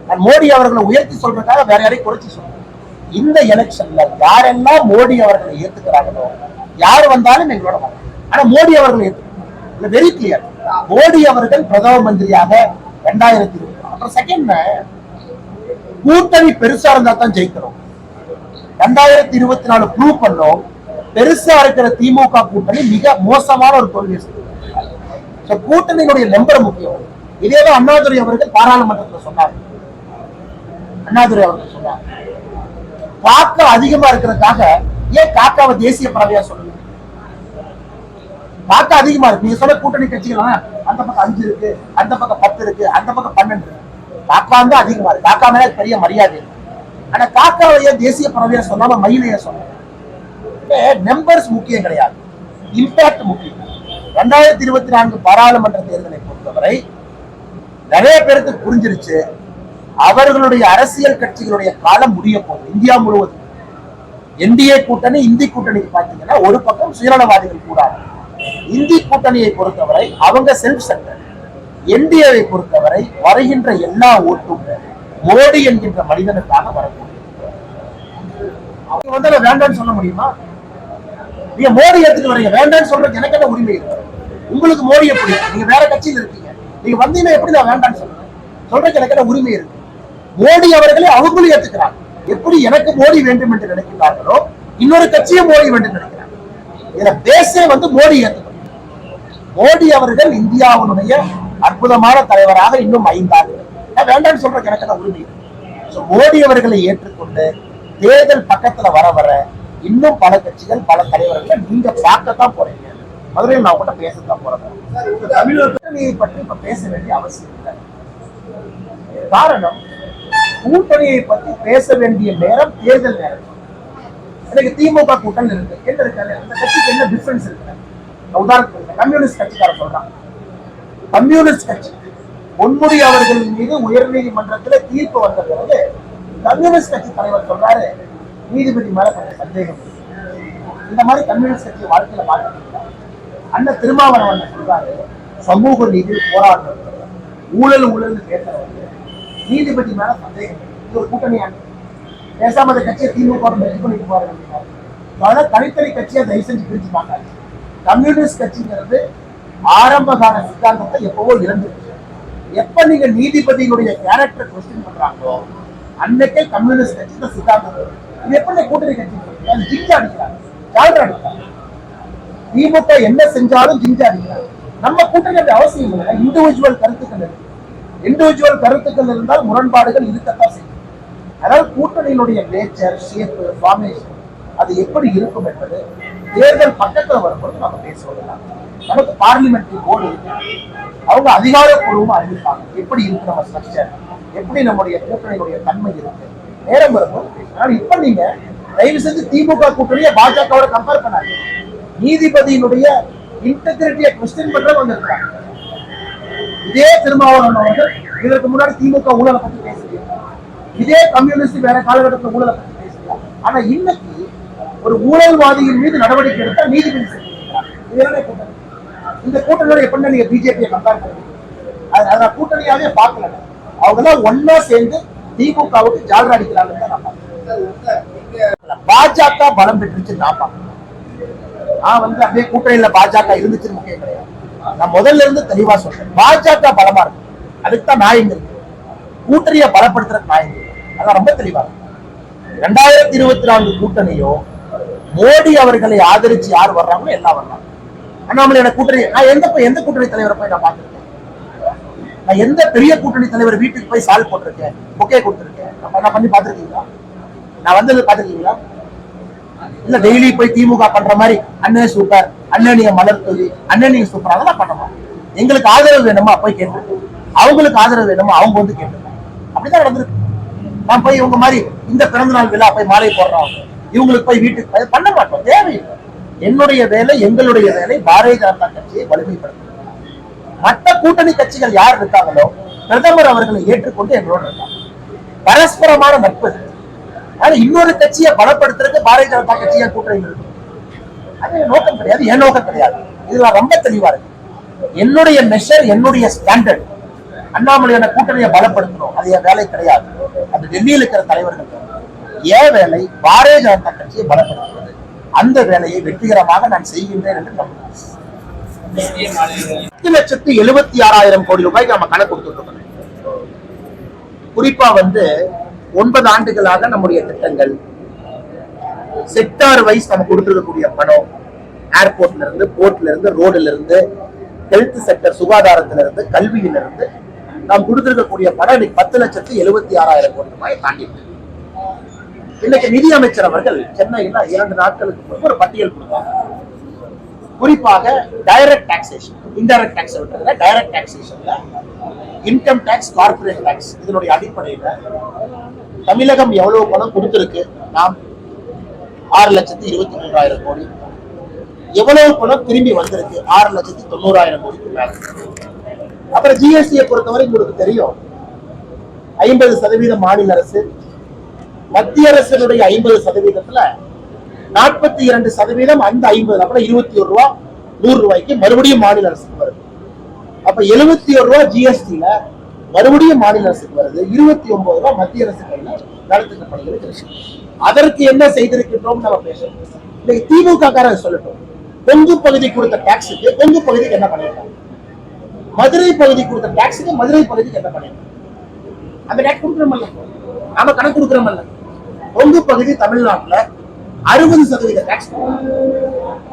நான் மோடி அவர்களை உயர்த்தி சொல்றதுக்காக வேற யாரையும் குறைச்சு சொல்றேன். இந்த எலெக்ஷன்ல யாரெல்லாம் மோடி அவர்களை ஏத்துக்கிறாங்களோ யார் வந்தாலும் எங்களோட வரும். ஆனா மோடி அவர்களை ஏத்துக்கிறாங்க வெரி கிளியர். மோடி அவர்கள் பிரதம மந்திரியாக 2020 அப்புறம் செகண்ட் கூட்டணி பெருசா இருந்தா தான் ஜெயிக்கிறோம். 2024 ப்ரூவ் பண்ணோம். பெருசா இருக்கிற திமுக கூட்டணி மிக மோசமான ஒரு தோல்வி. கூட்டணியினுடைய நம்பர் முக்கியம். இதேதான் அண்ணாதுரை அவர்கள் பாராளுமன்றத்தில் சொன்னார். அண்ணாதுரை அவர்கள் சொன்னார், காக்கா அதிகமா இருக்கிறதுக்காக ஏன் காக்காவை தேசிய பறவையா சொல்லுங்க? காக்கா அதிகமா இருக்கு. நீங்க சொல்ல கூட்டணி கட்சிகள் அந்த பக்கம் 5 இருக்கு, அந்த பக்கம் 10 இருக்கு, அந்த பக்கம் 12 இருக்கு. காக்கா தான் அதிகமா இருக்கு. காக்கா மேல பெரிய மரியாதை இருக்கு. ஆனா காக்காவை ஏன் தேசிய பறவையா சொல்லாம மயிலையா சொன்னாங்க? நம்பர்ஸ் முக்கியம் கிடையாது, இம்பாக்ட் முக்கியம். 2024 பாராளுமன்ற தேர்தலை பொறுத்தவரை நிறைய பேருக்கு புரிஞ்சிருச்சு, அவர்களுடைய அரசியல் கட்சிகளுடைய காலம் முடிய போகுது. இந்தியா முழுவதும் என்டிஏ கூட்டணி, இந்தி கூட்டணிக்கு பாத்தீங்கன்னா ஒரு பக்கம் சுயநலவாதிகள் கூடாது. இந்தி கூட்டணியை பொறுத்தவரை அவங்க செல்ஃப் சென்டர். என்டிஏவை பொறுத்தவரை வருகின்ற எல்லா ஓட்டும் மோடி என்கின்ற மனிதனுக்காக வரக்கூடிய. அவங்க வந்து வேண்டாம்னு சொல்ல முடியுமா? நீங்க மோடி எடுத்துட்டு வரீங்க, வேண்டாம்னு சொல்றதுக்கு எனக்கு என்ன உரிமை இருக்கு? உங்களுக்கு மோடி எப்படி? நீங்க வேற கட்சியில் இருக்கீங்க, நீங்க வந்தீங்கன்னா எப்படி நான் வேண்டாம்னு சொல்றேன்? சொல்றதுக்கு எனக்கு என்ன உரிமை இருக்கு? மோடி அவர்களே அவங்களும் ஏத்துக்கிறாங்க. எப்படி எனக்கு மோடி வேண்டும் என்று நினைக்கிறார்களோ இன்னொரு கட்சியும் மோடி வேண்டும் நினைக்கிறாங்க. இதுல பேசே வந்து மோடி ஏத்துக்கணும். மோடி அவர்கள் இந்தியாவுடைய அற்புதமான தலைவராக இன்னும் 5 ஆண்டுகள் வேண்டாம்னு சொல்றதுக்கு எனக்கு என்ன உரிமை இருக்கு? மோடி அவர்களை ஏற்றுக்கொண்டு தேர்தல் பக்கத்துல வர இன்னும் பல கட்சிகள், பல தலைவர்களை நீங்க பார்க்கத்தான் போறீங்க. மதுரையில் நான் கூட பேசத்தான் போறேன். தமிழகத்தை பற்றி இப்ப பேச வேண்டிய அவசியம் இல்லை. காரணம், கூட்டணியை பத்தி பேச வேண்டிய நேரம் தேர்தல் நேரம். எனக்கு திமுக கூட்டணி இருக்கு, என்ன இருக்காது, அந்த கட்சிக்கு என்ன டிஃபரன்ஸ் இருக்கு? உதாரணத்துக்கு கம்யூனிஸ்ட் கட்சிக்காரர் சொல்றாங்க, கம்யூனிஸ்ட் கட்சி பொன்முடி அவர்கள் மீது உயர்நீதிமன்றத்தில் தீர்ப்பு வந்த பிறகு கம்யூனிஸ்ட் கட்சி தலைவர் சொல்றாரு, நீதிபதி மேல கொஞ்சம் சந்தேகம். இந்த மாதிரி கம்யூனிஸ்ட் கட்சி வாழ்க்கையில பார்த்துட்டீங்களா? அண்ணன் திருமாவளவன் சொல்றாரு, சமூக நீதி போராடுறது, ஊழல் பேசுறவங்க நீதிபதி மேல சந்தேகம். இது ஒரு கூட்டணியா? பேசாம அந்த கட்சியை திமுக வெற்றி பண்ணிட்டு போறாங்க. அதனால தனித்தனி கட்சியை தயவு செஞ்சு பிரிச்சுப்பாங்க. கம்யூனிஸ்ட் கட்சிங்கிறது ஆரம்ப கால சித்தாந்தத்தை எப்பவோ இழந்துருச்சு. எப்ப நீங்க நீதிபதியினுடைய கேரக்டர் கொஸ்டின் பண்றாங்களோ அன்னைக்கே கம்யூனிஸ்ட் கட்சி இந்த சித்தாந்தம். இது எப்படி கூட்டணி கட்சி ஜிஞ்சா அடிக்கிறாங்க, ஜால்ரா அடிக்கிறாங்க. திமுக என்ன செஞ்சாலும் ஜிஞ்சா அடிக்கிறாங்க. நம்ம கூட்டணி அப்படி அவசியம் இல்லை. இண்டிவிஜுவல் கருத்துக்கள் இருக்கு. இண்டிவிஜுவல் கருத்துக்கள் இருந்தால் முரண்பாடுகள் இருக்கத்தான் செய்யும். அதாவது கூட்டணியினுடைய நேச்சர், ஷேப், ஃபார்மேஷன் அது எப்படி இருக்கும் என்பது தேர்தல் பக்கத்துல வரும்போது நம்ம பேசுவதெல்லாம். நமக்கு பார்லிமெண்ட்ரி போர்டு இருக்கு, அவங்க அதிகாரப்பூர்வமா அறிவிப்பாங்க எப்படி இருக்கு நம்ம ஸ்ட்ரக்சர், எப்படி நம்முடைய கூட்டணியினுடைய தன்மை இருக்கு. நேரம் வரும்போது பேசுறாங்க. இப்ப நீங்க தயவு செஞ்சு திமுக கூட்டணியை பாஜகவோட கம்பேர் பண்ணாங்க. நீதிபதியினுடைய இன்டெகிரிட்டியை கொஸ்டின் பண்றவங்க இருக்கிறாங்க. இதே திருமாவளவன் அவர்கள் இதற்கு முன்னாடி திமுக ஊழலை பத்தி பேசுறீங்க, இதே கம்யூனிஸ்ட் வேற காலகட்டத்தில் ஊழலை பத்தி பேசுறீங்க. ஆனா இன்னைக்கு ஒரு ஊழல்வாதியின் மீது நடவடிக்கை எடுத்தா நீதிபதி செஞ்சிருக்கிறார். இந்த கூட்டணியோட எப்படி நீங்க பிஜேபியை கம்பேர் பண்ணுவீங்க? அதை கூட்டணியாவே பார்க்கல. அவங்க எல்லாம் ஒன்னா சேர்ந்து திமுகவுக்கு ஜால்ரா அடிக்கிறாங்கன்னு தான் நான் பாஜக பலம் பெற்றுச்சு நான் பார்க்கிறேன். நான் வந்து அப்படியே கூட்டணியில பாஜக இருந்துச்சுன்னு முக்கியம் கிடையாது. நான் முதல்ல இருந்து தெளிவா சொல்றேன், பாஜக பலமா இருக்கு, அதுக்கு தான் நான் இங்க இருக்கு. கூட்டணியை பலப்படுத்துறதுக்கு நான் இங்க இருக்கு. அதான் ரொம்ப தெளிவா இருக்கு. 2024 கூட்டணியோ மோடி அவர்களை ஆதரிச்சு யார் வர்றாங்களோ எல்லாம் வர்றாங்க. அண்ணாமலை கூட்டணி நான் எந்த கூட்டணி தலைவரை போய் நான் பார்த்திருக்கேன்? நான் எந்த பெரிய கூட்டணி தலைவர் வீட்டுக்கு போய் சால் போட்டிருக்கேன், பொக்கே கொடுத்துருக்கேன், நான் பண்ணி பார்த்திருக்கீங்களா? நான் வந்தது பார்த்திருக்கீங்களா? இல்ல டெய்லி போய் திமுக பண்ற மாதிரி அண்ணன் சூப்பர், அண்ணன் நீங்க மலர் தொழில், அண்ணன் நீங்க சூப்பர், அதெல்லாம் பண்ணமா? எங்களுக்கு ஆதரவு வேணுமா போய் கேட்டு, அவங்களுக்கு ஆதரவு வேணுமா அவங்க வந்து கேட்டு. அப்படி அப்படிதான் நடந்திருக்கு. நான் போய் இவங்க மாதிரி இந்த பிறந்தநாள் விழா போய் மாலை போடுறோம், இவங்களுக்கு போய் வீட்டுக்கு பண்ண மாட்டோம், தேவையில்லை. என்னுடைய வேலை, எங்களுடைய வேலை பாரதிய ஜனதா கட்சியை வலிமைப்படுத்தும். மற்ற கூட்டணி கட்சிகள் யார் இருக்காங்களோ பிரதமர் அவர்களை ஏற்றுக்கொண்டு எங்களோட இருக்காங்க. பரஸ்பரமான நட்பு. ஆனா இன்னொரு கட்சியை பலப்படுத்துறதுக்கு பாரதிய ஜனதா கட்சியா கூட்டணி இருக்கு, அது நோக்கம் கிடையாது, என் நோக்கம் கிடையாது. இதுல ரொம்ப தெளிவா இருக்கு. என்னுடைய மெஷர், என்னுடைய ஸ்டாண்டர்ட் அண்ணாமலையான கூட்டணியை பலப்படுத்தணும், அது என் வேலை கிடையாது. அது டெல்லியில் இருக்கிற தலைவர்கள். என் வேலை பாரதிய ஜனதா கட்சியை பலப்படுத்துவது. அந்த வேலையை வெற்றிகரமாக நான் செய்கின்றேன் என்று நம்புகிறேன். 8,76,000 கோடி ரூபாய்க்கு நம்ம கணக்கு கொடுத்துருக்கோம். குறிப்பா 9 ஆண்டுகளாக நம்முடைய திட்டங்கள் செக்டார் வைஸ் நம்ம கொடுத்திருக்கக்கூடிய பணம், ஏர்போர்ட்ல இருந்து, போர்ட்ல இருந்து, ரோடுல இருந்து, ஹெல்த் செக்டர் சுகாதாரத்திலிருந்து, கல்வியிலிருந்து நாம் கொடுத்திருக்கக்கூடிய பணம் இன்னைக்கு 10,76,000 கோடி ரூபாய் தாண்டி. இன்னைக்கு நிதி அமைச்சர் அவர்கள் சென்னையில் 2 நாட்களுக்கு ஒரு பட்டியல் கொடுத்தாங்க. குறிப்பாக டைரக்ட் டாக்ஸேஷன், இன்டைரக்ட் டாக்ஸ் விட்டுறதுல டைரக்ட் டாக்ஸேஷன்ல இன்கம் டாக்ஸ், கார்பரேட் டாக்ஸ், இதனுடைய அடிப்படையில தமிழகம் எவ்வளவு பணம் கொடுத்திருக்கு? நாம் 6,23,000 கோடி. எவ்வளவு பணம் திரும்பி வந்திருக்கு? 6,90,000 கோடிக்கு மேல. அப்புறம் ஜிஎஸ்டியை பொறுத்தவரை உங்களுக்கு தெரியும், 50% மாநில அரசு, மத்திய அரசினுடைய 50%த்துல 42% அந்த 50, அப்புறம் 21 ரூபா 100 ரூபாய்க்கு மறுபடியும் மாநில அரசுக்கு வருது. அப்ப 71 ரூபா ஜிஎஸ்டில மறுபடியும் மாநில அரசுக்கு வருது, 29 ரூபா மத்திய அரசு கையில நடத்துக்கப்படுகிறது. அதற்கு என்ன செய்திருக்கின்றோம் நம்ம பேசணும். இன்னைக்கு திமுக காரர் சொல்லட்டும், கொங்கு பகுதி கொடுத்த டாக்ஸுக்கு கொங்கு பகுதிக்கு என்ன பண்ணிருக்காங்க, மதுரை பகுதி கொடுத்த டாக்ஸுக்கு மதுரை பகுதிக்கு என்ன பண்ணிருக்காங்க? அந்த டாக்ஸ் கொடுக்குறோம்ல, நாம கணக்கு கொடுக்குறோம்ல. கொங்கு பகுதி தமிழ்நாட்டுல 60% டாக்ஸ்,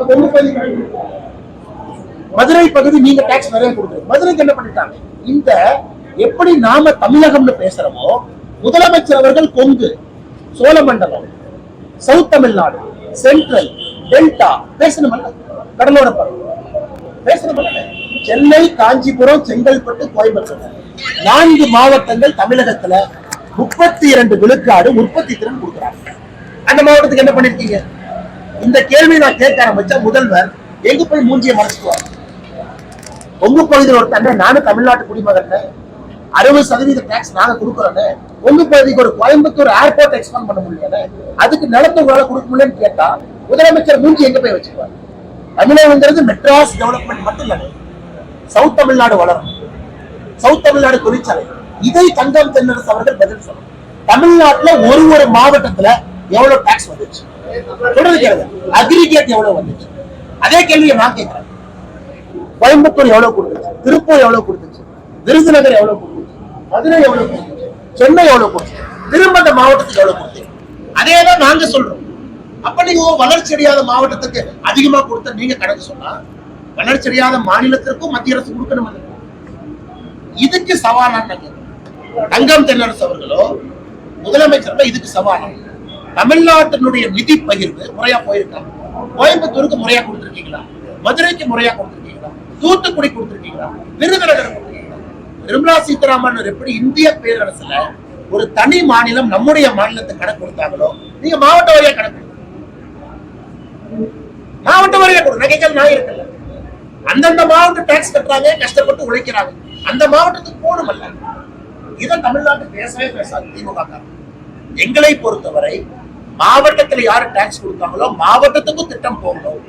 கொங்கு பகுதி, மதுரை பகுதி நீங்க டாக்ஸ் நிறைய கொடுக்குறீங்க, மதுரைக்கு என்ன பண்ணிட்டாங்க? இந்த எப்படி நாம தமிழகம்னு பேசுறோமோ, முதலமைச்சர் அவர்கள் Kongu, Cholamandalam, south Tamil Nadu, central, delta பேசணுமல்ல, கடலோர பகுதி பேசணுமல்ல. சென்னை, காஞ்சிபுரம், செங்கல்பட்டு, கோயம்புத்தூர் 4 மாவட்டங்கள் தமிழகத்துல 32 விழுக்காடு உற்பத்தி திறன் கொடுக்குறாங்க. அந்த மாவட்டத்துக்கு என்ன பண்ணிருக்கீங்க? இந்த கேள்வி நான் கேட்க ஆரம்பிச்சா முதல்வர் எங்க போய் மூஞ்சியை மறைச்சுக்குவாங்க. உங்க பகுதியில் ஒரு தண்டை, நானும் தமிழ்நாட்டு குடிமகன், 60% டாக்ஸ் நாங்க கொடுக்குறோன்னு, உங்க பகுதிக்கு ஒரு கோயம்புத்தூர் ஏர்போர்ட் எக்ஸ்பாண்ட் பண்ண முடியல, அதுக்கு நிலத்தை உங்களால கொடுக்க முடியலன்னு கேட்டா முதலமைச்சர் மூஞ்சி எங்க போய் வச்சுக்குவாங்க? தமிழகங்கிறது மெட்ராஸ் டெவலப்மெண்ட் மட்டும் இல்லை, சவுத் தமிழ்நாடு வளரும், சவுத் தமிழ்நாடு தொழிற்சாலை. இதை தங்கம் தென்னரசு அவர்கள் பதில் சொல்லணும். தமிழ்நாட்டுல ஒரு மாவட்டத்துல எவ்வளவு டாக்ஸ் வந்துச்சு சொல்றது கேளுங்க, அக்ரிகேட் எவ்வளவு வந்துச்சு? அதே கேள்வியை நான் கேட்கிறேன். கோயம்புத்தூர் எவ்வளவு கொடுத்துச்சு, திருப்பூர் எவ்வளவு கொடுத்துச்சு, விருதுநகர் எவ்வளவு கொடுத்துச்சு, மதுரை எவ்வளவு கொடுத்துச்சு, சென்னை எவ்வளவு கொடுத்துச்சு, திரும்ப அந்த மாவட்டத்துக்கு எவ்வளவு கொடுத்தீங்க? அதேதான் நாங்க சொல்றோம். அப்ப நீங்க வளர்ச்சி அடையாத மாவட்டத்துக்கு அதிகமா கொடுத்த நீங்க கணக்கு சொன்னா, வளர்ச்சி அடையாத மாநிலத்திற்கும் மத்திய அரசு கொடுக்கணும். இதுக்கு சவாலான தங்கம் தென்னரசு அவர்களோ முதலமைச்சர் இதுக்கு சவால். தமிழ்நாட்டினுடைய நிதி பகிர்வு முறையா போயிருக்காங்க. கோயம்புத்தூருக்கு முறையா கொடுத்திருக்கீங்களா? மதுரைக்கு முறையா கொடுத்திருக்கீங்களா? தூத்துக்குடி கொடுத்திருக்கீங்களா? விருதுநகர் கொடுத்திருக்கீங்களா? நிர்மலா சீதாராமன் எப்படி இந்திய பேரரசுல ஒரு தனி மாநிலம் நம்முடைய மாநிலத்தை கணக்கு கொடுத்தாங்களோ, நீங்க மாவட்ட வாரியா கணக்கு மாவட்ட வாரியா கொடுங்க. நகைகள் நான் இருக்கல, அந்தந்த மாவட்ட டாக்ஸ் கட்டுறாங்க, கஷ்டப்பட்டு உழைக்கிறாங்க, அந்த மாவட்டத்துக்கு போகணுமல்ல. இதான் தமிழ்நாட்டு பேசவே பேசாது திமுக. எங்களை பொறுத்தவரை மாவட்டத்தில் யாரு டாக்ஸ் கொடுத்தாங்களோ மாவட்டத்துக்கும் திட்டம் போகணும்.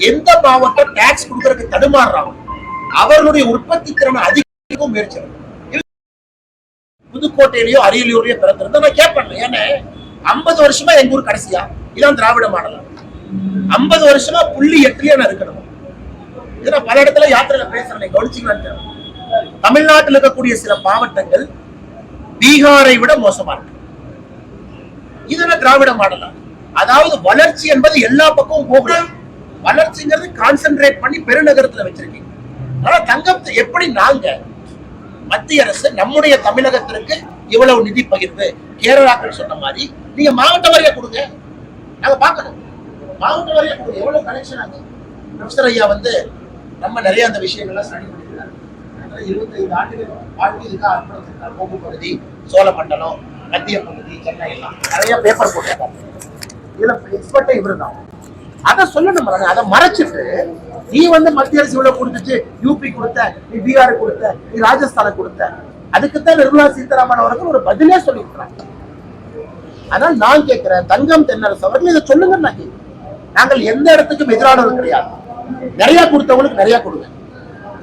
எந்த மாவட்டம் டாக்ஸ் கொடுக்கறதுக்கு தடுமாறுறாங்க அவர்களுடைய உற்பத்தி திறனை அதிகரிக்கும் முயற்சி. புதுக்கோட்டையிலயோ அரியலூர்லயோ பிறந்திருந்தா நான் கேட்பேன், ஏன்னா 50 வருஷமா எங்க ஊர் கடைசியா இதான் திராவிட மாடல். 50 வருஷமா 0.8 நான் இருக்கணும். இதை பல இடத்துல யாத்திரையில பேசுறேன், கவனிச்சீங்களான்னு. தமிழ்நாட்டில் இருக்கக்கூடிய சில மாவட்டங்கள் பீகாரை விட மோசமா இருக்கு. இதுல திராவிட மாடலா? அதாவது வளர்ச்சி என்பது எல்லா பக்கமும் போகணும். வளர்ச்சிங்கிறது கான்சென்ட்ரேட் பண்ணி பெருநகரத்துல வச்சிருக்கீங்க. ஆனா தங்கத்தை எப்படி நாங்க மத்திய அரசு நம்முடைய தமிழகத்திற்கு இவ்வளவு நிதி பகிர்வு, கேரளாக்கள் சொன்ன மாதிரி நீங்க மாவட்ட வாரியா கொடுங்க, நாங்க பாக்கணும். மாவட்ட வாரியா கொடுங்க, எவ்வளவு கனெக்ஷன் ஆகும். ப்ரொஃபசர் ஐயா நம்ம நிறைய அந்த விஷயங்கள்லாம் ஸ்டடி பண்ணிருக்காரு. கிட்டத்தட்ட 25 ஆண்டுகள் வாழ்க்கை இதுக்காக அர்ப்பணிச்சிருக்காரு. கொங்கு பகுதி, சோழ மண்டலம், மத்திய பகுதி, சென்னை எல்லாம் நிறைய பேப்பர் போட்டிருக்காரு. இதுல எக்ஸ்பர்ட்டே இவரு தான். அதை சொல்லணும், அதை மறைச்சிட்டு நீ மத்திய அரசு இவ்வளவு கொடுத்துச்சு, யூபி கொடுத்த, நீ பீகார் கொடுத்த, நீ ராஜஸ்தான கொடுத்த, அதுக்குத்தான் நிர்மலா சீதாராமன் அவர்கள் ஒரு பதிலே சொல்லியிருக்கிறாங்க. ஆனால் நான் கேட்கிறேன், தங்கம் தென்னரசு அவர்கள் இதை சொல்லுங்க. நாங்கள் எந்த இடத்துக்கும் எதிரானது கிடையாது. நிறைய கொடுத்தவங்களுக்கு நிறைய கொடுங்க,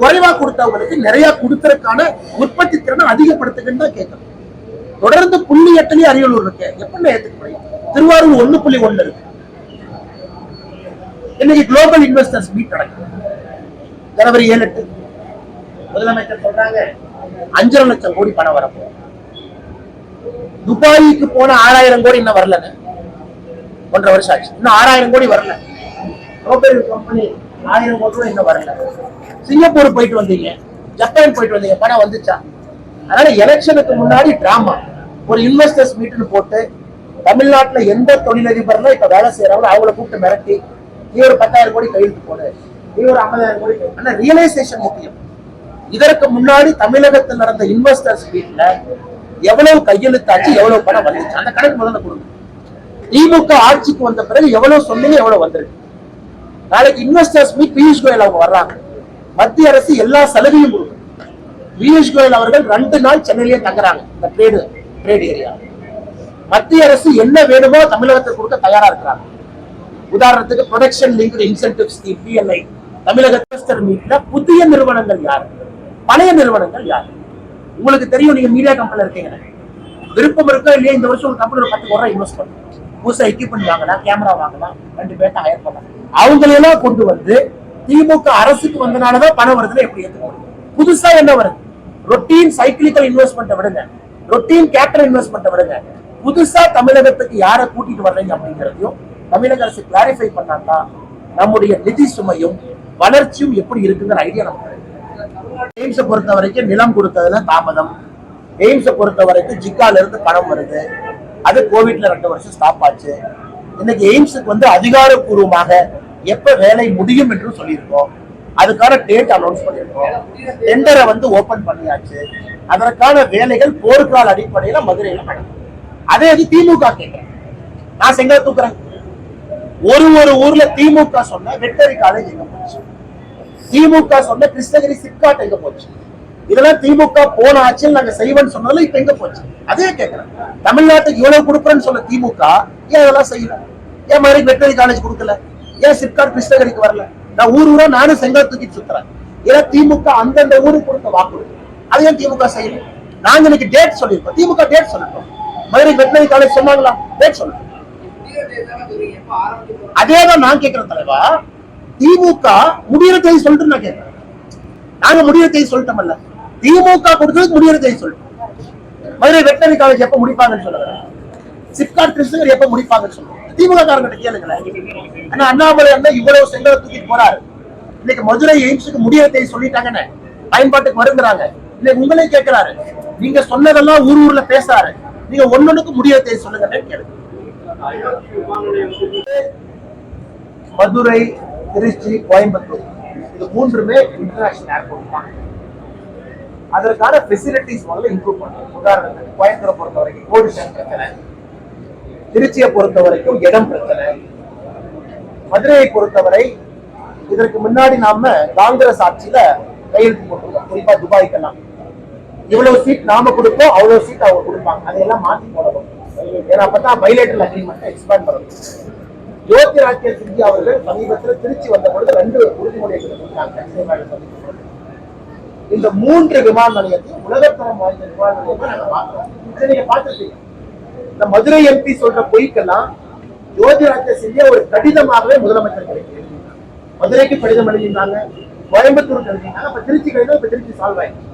குறைவா கொடுத்தவங்களுக்கு நிறைய கொடுத்ததுக்கான உற்பத்தி திறனை அதிகப்படுத்துங்கன்னு தான் கேட்கணும். தொடர்ந்து 0.8 அரியலூர் இருக்கு, எப்படி ஏத்துக்க முடியும்? திருவாரூர் 1.1 இருக்கு. இன்னைக்கு குளோபல் இன்வெஸ்டர்ஸ் மீட் நடக்குது ஜனவரி 7-8. முதலமைச்சர் சொல்றாங்க 5.5 லட்சம் கோடி பணம் வரப்போ. துபாய்க்கு போன 6000 கோடி இன்னும் வரல, 1.5 வருஷம் ஆச்சு, இன்னும் 6000 கோடி வரல. குளோபல் கம்பெனி 1000 கோடி இன்னும் வரல. சிங்கப்பூர் போயிட்டு வந்தீங்க, ஜப்பான் போயிட்டு வந்தீங்க, பணம் வந்துச்சா? அதனால எலெக்ஷனுக்கு முன்னாடி டிராமா, ஒரு இன்வெஸ்டர்ஸ் மீட்னு போட்டு தமிழ்நாட்டுல எந்த தொழிலதிபர்லாம் இப்ப வேலை செய்யறாங்களோ அவங்களை கூப்பிட்டு மிரட்டி, நீ ஒரு 10,000 கோடி கையெழுத்து போடு, நீ ஒரு 50,000 கோடி. ஆனா ரியலைசேஷன் முக்கியம். இதற்கு முன்னாடி தமிழகத்தில் நடந்த இன்வெஸ்டர்ஸ் மீட்ல எவ்வளவு கையெழுத்தாச்சு, எவ்வளவு பணம் வந்துச்சு, அந்த கணக்கு முதல்ல கொடுங்க. திமுக ஆட்சிக்கு வந்த பிறகு எவ்வளவு சொன்னீங்க, எவ்வளவு வந்திருக்கு. நாளைக்கு இன்வெஸ்டர்ஸ் மீட் பியூஷ் கோயல் அவங்க வர்றாங்க, மத்திய அரசு எல்லா சலுகையும் கொடுக்கும். பியூஷ் கோயல் அவர்கள் 2 நாள் சென்னையிலேயே தங்குறாங்க, இந்த ட்ரேட் ஏரியா. மத்திய அரசு என்ன வேணுமோ தமிழகத்துக்கு கொடுக்க தயாரா இருக்கிறாங்க. உதாரணத்துக்கு production linked incentive scheme, PLI. தமிழக இன்வெஸ்டர் மீட்ல புதிய நிறுவனங்கள் யாரு, பழைய நிறுவனங்கள் யாரு? உங்களுக்கு தெரியும், நீங்க மீடியா கம்பெனில இருக்கீங்க, விருப்பம் இருக்கா இல்லையா? இந்த வருஷம் ஒரு கம்பெனி 10 கோடி ரூபாய் இன்வெஸ்ட் பண்ணும், புதுசா எக்யூப்மெண்ட் வாங்கலாம், கேமரா வாங்கலாம், 2 பேர்ட்ட ஹையர் பண்ணலாம். அவங்களெல்லாம் கொண்டு வந்து திமுக அரசுக்கு வந்தனாலதான் பணம் வருதுன்னு எப்படி ஏற்றுக்கணும்? புதுசா என்ன வருது? ரொட்டீன் சைக்கிளிக்கல் இன்வெஸ்ட்மெண்ட் விடுங்க, ரொட்டீன் கேபிட்டல் இன்வெஸ்ட்மெண்ட் விடுங்க. புதுசா தமிழகத்துக்கு யாரை கூட்டிட்டு வர்றீங்க அப்படிங்கிறதையும் தமிழக அரசு கிளாரிஃபை பண்ணாங்கன்னா நம்முடைய நிதி சுமையும் வளர்ச்சியும் எப்படி இருக்குங்கிற ஐடியா நமக்கு. எய்ம்ஸை பொறுத்த வரைக்கும் நிலம் கொடுத்ததுல தாமதம், எய்ம்ஸை பொறுத்த வரைக்கும் ஜிக்கால இருந்து பணம் வருது, அது கோவிட்ல 2 வருஷம் ஸ்டாப் ஆச்சு. இன்னைக்கு எய்ம்ஸுக்கு அதிகாரப்பூர்வமாக எப்ப வேலை முடியும் என்று சொல்லியிருக்கோம், அதுக்கான டேட் அனௌன்ஸ் பண்ணியிருக்கோம். டெண்டரை ஓபன் பண்ணியாச்சு, அதற்கான வேலைகள் போர்க்கால அடிப்படையில மதுரையில நடக்கும். அதே இது திமுக கேட்கிறேன், நான் செங்கல் தூக்குறேன். ஒரு ஊர்ல திமுக சொன்ன வெட்டரி காலேஜ் எங்க போச்சு, திமுக சொன்ன கிருஷ்ணகிரி சிப்காட் எங்க போச்சு, இதெல்லாம் திமுக போன ஆட்சியில் நாங்க செய்வோம்னு சொன்னதுல இப்ப எங்க போச்சு? அதே கேட்கிறேன். தமிழ்நாட்டுக்கு இவ்வளவு கொடுக்குறேன்னு சொன்ன திமுக ஏன் இதெல்லாம் செய்யல? ஏன் மாதிரி வெட்டரி காலேஜ் கொடுக்கல? ஏன் சிப்காட் கிருஷ்ணகிரிக்கு வரல? நான் ஊரா நானும் செங்கல் தூக்கிட்டு சுத்துறேன். ஏன்னா திமுக அந்தந்த ஊருக்கு கொடுத்த வாக்குறுதி, அதையும் திமுக செய்யல. நாங்க இன்னைக்கு டேட் சொல்லிருக்கோம், திமுக டேட் சொல்லிட்டோம். மதுரை வெட்டரி காலேஜ் சொன்னாங்களா? டேட் சொல்லிட்டோம். அதேதான் நான் கேட்கிறேன் தலைவா, திமுக முடிகிற தேதி சொல்லிட்டு நான் கேட்கிறேன். நாங்க முடிகிற தேதி சொல்லிட்டோம்ல, திமுக கொடுத்ததுக்கு முடிகிற தேதி சொல்லிட்டோம். மதுரை வெட்டரி காலேஜ் எப்ப முடிப்பாங்கன்னு சொல்லுங்க, சிப்காட் கிருஷ்ணகிரி எப்ப முடிப்பாங்கன்னு சொல்லுங்க. திமுக காரங்கிட்ட கேளுங்களேன். ஆனா அண்ணாமலை அண்ணா இவ்வளவு செங்கலை தூக்கிட்டு போறாரு. இன்னைக்கு மதுரை எய்ம்ஸுக்கு முடிகிற தேதி சொல்லிட்டாங்கன்னு பயன்பாட்டுக்கு வருங்கிறாங்க. இன்னைக்கு உங்களே கேட்கிறாரு, நீங்க சொன்னதெல்லாம் ஊர்ல பேசுறாரு, நீங்க ஒன்னொன்னுக்கு முடிகிற தேதி சொல்லுங்க கேளுங்க. மதுரை, திருச்சி, கோயம்புத்தூர் இது 3மே இன்டர்நேஷனல் ஏர்போர்ட் தான். அதற்கான ஃபெசிலிட்டிஸ் முதல்ல இம்ப்ரூவ் பண்ணணும். உதாரணத்துக்கு கோயம்புத்தூரை பொறுத்த வரைக்கும் கோடிஷன் பிரச்சனை, திருச்சியை பொறுத்த வரைக்கும் இடம் பிரச்சனை, மதுரையை பொறுத்தவரை இதற்கு முன்னாடி நாம காங்கிரஸ் ஆட்சியில கையெழுத்து போட்டிருக்கோம். குறிப்பா துபாய்க்கெல்லாம் இவ்வளவு சீட் நாம கொடுப்போம், அவ்வளவு சீட் அவங்க கொடுப்பாங்க, அதையெல்லாம் மாற்றி போடணும். ஏன்னா அப்பதான் பைலேட்டரல் அக்ரிமெண்ட் எக்ஸ்பேண்ட் பண்ணணும். ஜோதிராதித்ய சிந்தியா அவர்கள் சமீபத்தில் திருச்சி வந்த பொழுது 2 உறுதிமொழியை கொடுத்தாங்க. இந்த 3 விமான நிலையத்தையும் உலகத்தரம் வாய்ந்த விமான நிலையத்தை நாங்க பார்க்கிறோம். இதை நீங்க பார்த்துருக்கீங்க. இந்த மதுரை எம்பி சொல்ற பொய்க்கெல்லாம் ஜோதிராதித்ய சிந்தியா ஒரு கடிதமாகவே முதலமைச்சர் கிடைக்கிறது. மதுரைக்கு கடிதம் எழுதியிருந்தாங்க, கோயம்புத்தூருக்கு எழுதியிருந்தாங்க, இப்ப திருச்சி கடிதம், இப்ப திருச்சி சால்வ் ஆயிடுச்சு.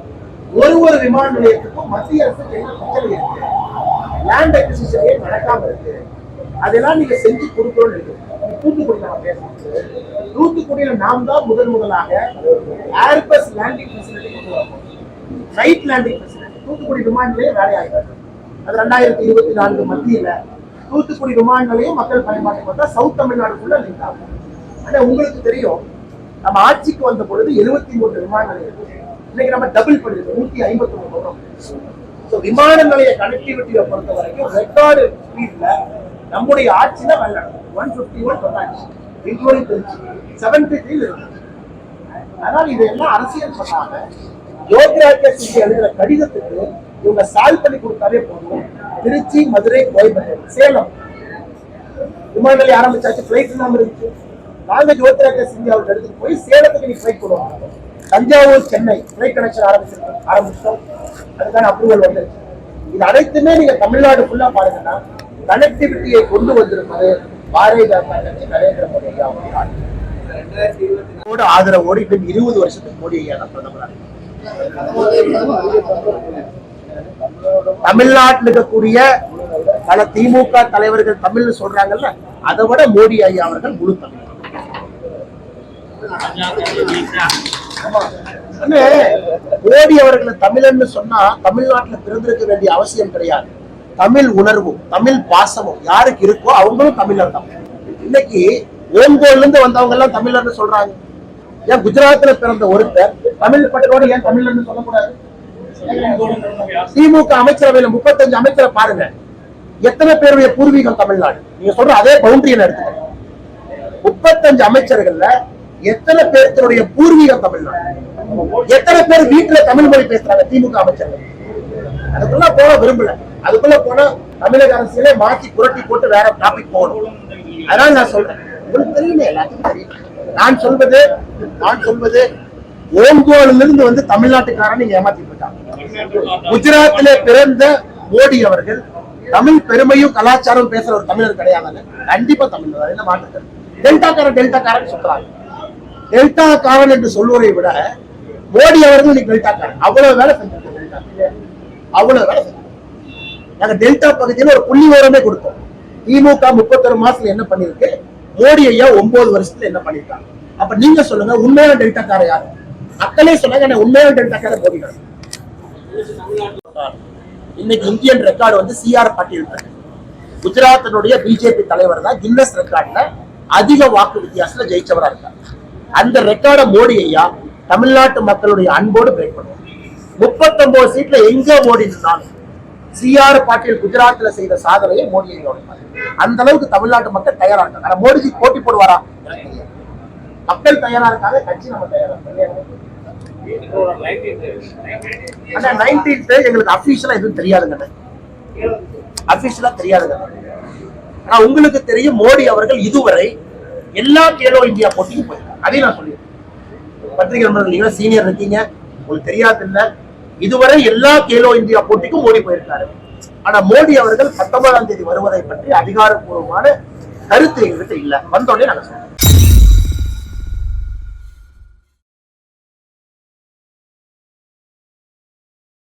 ஒரு விமான நிலையத்துக்கும் மத்திய அரசு பிரச்சனை இருக்கு, லேண்ட் அக்விசிஷனே நடக்காம இருக்கு, அதெல்லாம் நீங்க செஞ்சு கொடுக்கணும்னு இருக்கு. தூத்துக்குடி நம்ம பேசுறோம், தூத்துக்குடியில நாம் தான் முதலாக ஏர்பஸ் லேண்டிங் ஃபெசிலிட்டி கொண்டு வரணும். நைட் லேண்டிங் ஃபெசிலிட்டி தூத்துக்குடி விமான நிலையம் வேலையாகிறது. அது 2024 மத்தியில தூத்துக்குடி விமான நிலையம் மக்கள் பயன்பாட்டுக்கு வந்தா சவுத் தமிழ்நாடுக்குள்ள லிங்க் ஆகும். ஆனா உங்களுக்கு தெரியும், நம்ம ஆட்சிக்கு வந்த பொழுது 73 விமான நிலையம், இன்னைக்கு நம்ம டபுள் பண்ணிருக்கோம் 153 வரும். ஸோ விமான நிலைய கனெக்டிவிட்டியை பொறுத்த வரைக்கும் ரெக்கார்டு ஸ்பீட்ல நம்முடைய ஆட்சியில வெள்ள 151 சொன்னாச்சு, இன்க்ளூடிங் திருச்சி 73 இருக்கு. அதனால இதெல்லாம் அரசியல் சொன்னாங்க. யோகிராஜ்ய சிங் எழுதுற கடிதத்துக்கு இவங்க சால்வ் பண்ணி கொடுத்தாலே போதும். திருச்சி, மதுரை, கோயம்புத்தூர், சேலம் விமான நிலையம் ஆரம்பிச்சாச்சு, பிளைட் இல்லாம இருந்துச்சு. நாங்க ஜோதிராஜ சிங் அவர்கள் எடுத்துட்டு போய் சேலத்துக்கு நீ பிளைட் போடுவாங்க. தஞ்சாவூர், சென்னை பிளைட் கனெக்ஷன் ஆரம்பிச்சிட்டோம். அதுக்கான அப்ரூவல் வந்துருச்சு. இது அனைத்துமே நீங்க தமிழ்நாடு ஃபுல்லா பாருங்கன்னா கனெக்டிவிட்டியை கொண்டு வந்திருப்பது பாரதிய ஜனதா கட்சி, நரேந்திர மோடி ஐயா அவர்கள் ஆதரவோடு இன்னும் 20 வருஷத்துக்கு மோடி ஐயா தான் பிரதமர். தமிழ்நாட்டில் இருக்கக்கூடிய பல திமுக தலைவர்கள் தமிழ் சொல்றாங்கல்ல, அதை விட மோடி ஐயா அவர்கள் முழு தமிழ். மோடி அவர்களை தமிழன்னு சொன்னா தமிழ்நாட்டில் பிறந்திருக்க வேண்டிய அவசியம் கிடையாது. தமிழ் உணர்வும் தமிழ் பாசமும் யாருக்கு இருக்கோ அவங்களும் தமிழர் தான். இன்னைக்கு ஓங்கோல்ல இருந்து வந்தவங்க எல்லாம் தமிழர்னு சொல்றாங்க. ஏன் குஜராத்ல பிறந்த ஒருத்தர் தமிழ் பட்டோடு ஏன் தமிழர்னு சொல்லக்கூடாது? திமுக அமைச்சரவையில 35 அமைச்சரை பாருங்க, எத்தனை பேருடைய பூர்வீகம் தமிழ்நாடு? நீங்க சொல்ற அதே பவுண்டரியை எடுத்துக்க, 35 அமைச்சர்கள்ல எத்தனை பேருடைய பூர்வீகம் தமிழ்நாடு? எத்தனை பேர் வீட்டுல தமிழ் மொழி பேசுறாங்க திமுக அமைச்சர்கள்? அதுக்குள்ள போன விரும்பல. அதுக்குள்ள போன தமிழக அரசியலே மாற்றி புரட்டி போட்டு வேற டாபிக் போகணும். அதனால நான் சொல்றேன், உங்களுக்கு தெரியுமே, எல்லாத்துக்கும் தெரியும். நான் சொல்வது ஓங்கோலில் இருந்து வந்து தமிழ்நாட்டுக்காரன் நீங்க ஏமாத்திட்டு இருக்காங்க. குஜராத்திலே பிறந்த மோடி அவர்கள் தமிழ் பெருமையும் கலாச்சாரம் பேசுற ஒரு தமிழர் கிடையாது. கண்டிப்பா தமிழர் என்ன மாற்று. டெல்டாக்காரன் சொல்றாங்க. டெல்டாக்காரன் என்று சொல்வதை விட மோடி அவர்கள் இன்னைக்கு டெல்டாக்காரன். அவ்வளவு வேலை செஞ்சிருக்கோம். அவ்வளவு வேலை செஞ்சோம். நாங்க டெல்டா பகுதியில் ஒரு புள்ளி விவரமே கொடுத்தோம். திமுக 31 மாசத்துல என்ன பண்ணிருக்கு, மோடி ஐயா 9 வருஷத்துல என்ன பண்ணிருக்காங்க. அப்ப நீங்க சொல்லுங்க, உண்மையான டெல்டாக்கார யாரு? மக்களே சொன்னாங்க உண்மையான டெல்டாக்கார மோடி. இன்னைக்கு இந்தியன் ரெக்கார்டு வந்து சிஆர் பாட்டீல், குஜராத்தினுடைய பிஜேபி தலைவர் தான் கின்னஸ் ரெக்கார்ட்ல அதிக வாக்கு வித்தியாசத்துல ஜெயிச்சவரா இருக்காங்க. அந்த ரெக்கார்டை மோடி ஐயா தமிழ்நாட்டு மக்களுடைய அன்போடு பிரேக் பண்ணுவாங்க. 39 சீட்ல எங்க மோடி இருந்தாலும் சிஆர் பாட்டீல் குஜராத்ல செய்த சாதனையை மோடி ஐயா அந்த அளவுக்கு தமிழ்நாட்டு மக்கள் தயாரா இருக்காங்க. ஆனா மோடிஜி போட்டி போடுவாரா? மக்கள் தயாரா இருக்காங்க, கட்சி நம்ம தயாரா இருக்காங்க. ஆனா 19th எங்களுக்கு அபிஷியலா எதுவும் தெரியாதுங்க, அபிஷியலா தெரியாதுங்க. ஆனா உங்களுக்கு தெரியும், மோடி அவர்கள் இதுவரை எல்லா கேலோ இந்தியா போட்டியும் போயிருக்காங்க. அதையும் நான் சொல்லியிருக்கேன். பத்திரிகை நண்பர்கள், நீங்க சீனியர் இருக்கீங்க, உங்களுக்கு தெரியாது இல்ல, இதுவரை எல்லா கேலோ இந்தியா போட்டிக்கும் மோடி போயிருக்காரு. ஆனா மோடி அவர்கள் 19ஆம் தேதி வருவதை பற்றி அதிகாரப்பூர்வமான கருத்து எங்ககிட்ட இல்ல. வந்தோடனே நாங்க சொல்றோம்.